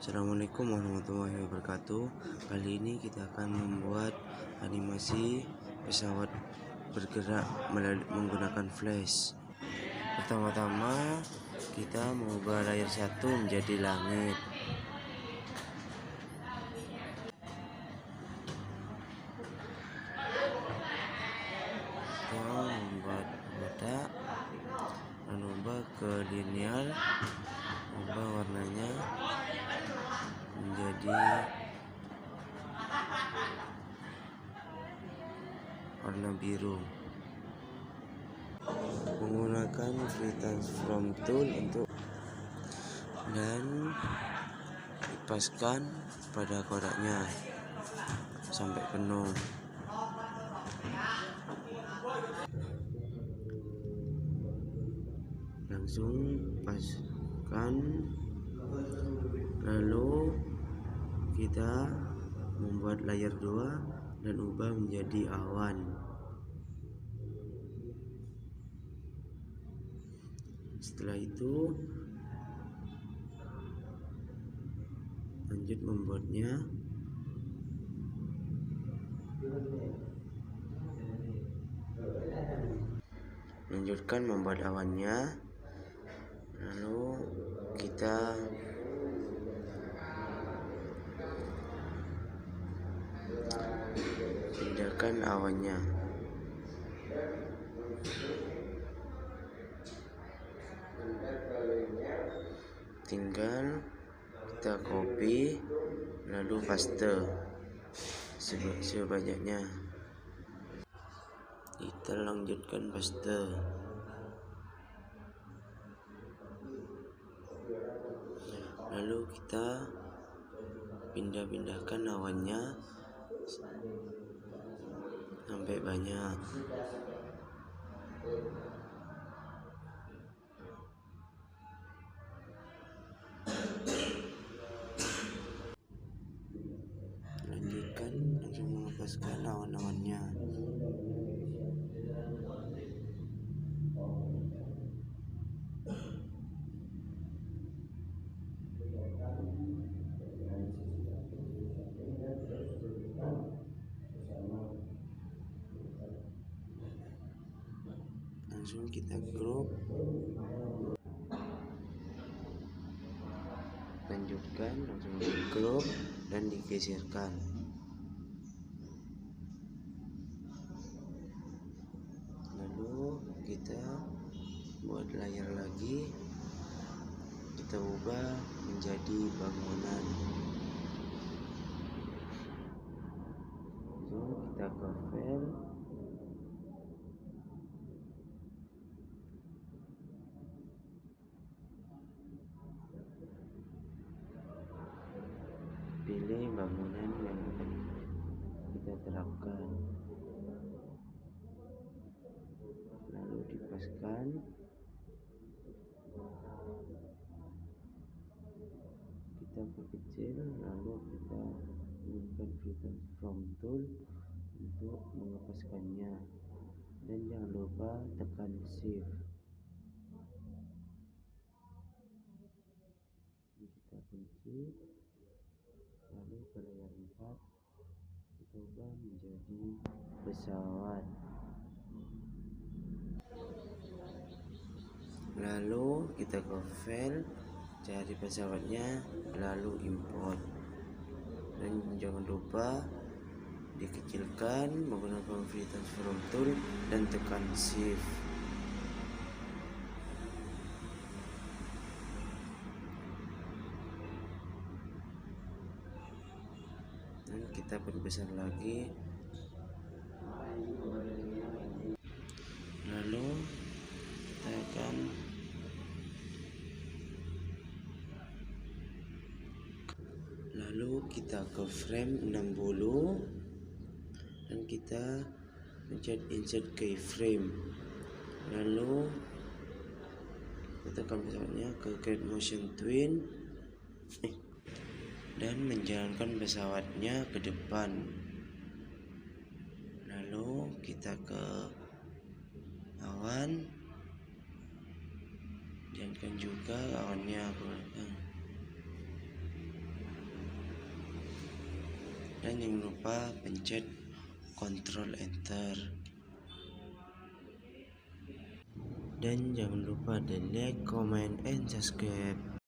Assalamualaikum warahmatullahi wabarakatuh. Kali ini kita akan membuat animasi pesawat bergerak menggunakan flash. Pertama-tama kita mengubah layar satu menjadi langit. Kita membuat kotak dan ubah ke linear, ubah warnanya menjadi warna biru. Menggunakan free transform tool untuk dan lepaskan pada kodaknya sampai penuh. Langsung paskan, lalu kita membuat layar 2 dan ubah menjadi awan. Setelah itu lanjut membuatnya. Lanjutkan membuat awannya, lalu kita pindahkan awannya. Tinggal kita copy lalu paste sebanyaknya. Kita lanjutkan paste. Lalu kita pindah-pindahkan awannya sampai banyak. Lanjutkan langsung melepaskan awan-awannya. Langsung kita crop, lanjutkan langsung di crop dan digeserkan. Lalu kita buat layar lagi, kita ubah menjadi bangunan. Lalu kita ke file, pilih bangunan yang akan kita terapkan, lalu dipaskan. Kita perkecil, lalu kita menggunakan free transform tool untuk mengepaskannya, dan jangan lupa tekan shift. Kita kunci, lalu ke layar 4 kita ubah menjadi pesawat. Lalu kita ke file, cari pesawatnya, lalu import. Dan jangan lupa dikecilkan menggunakan free transform tool dan tekan shift. Dan kita perbesar lagi, lalu kita akan ke frame 60 dan kita pencet insert keyframe, lalu kita tekan pesawatnya ke create motion twin dan menjalankan pesawatnya ke depan. Lalu kita ke awan, jalankan juga awannya ke belakang. Dan jangan lupa pencet Ctrl Enter. Dan jangan lupa like, comment, and subscribe.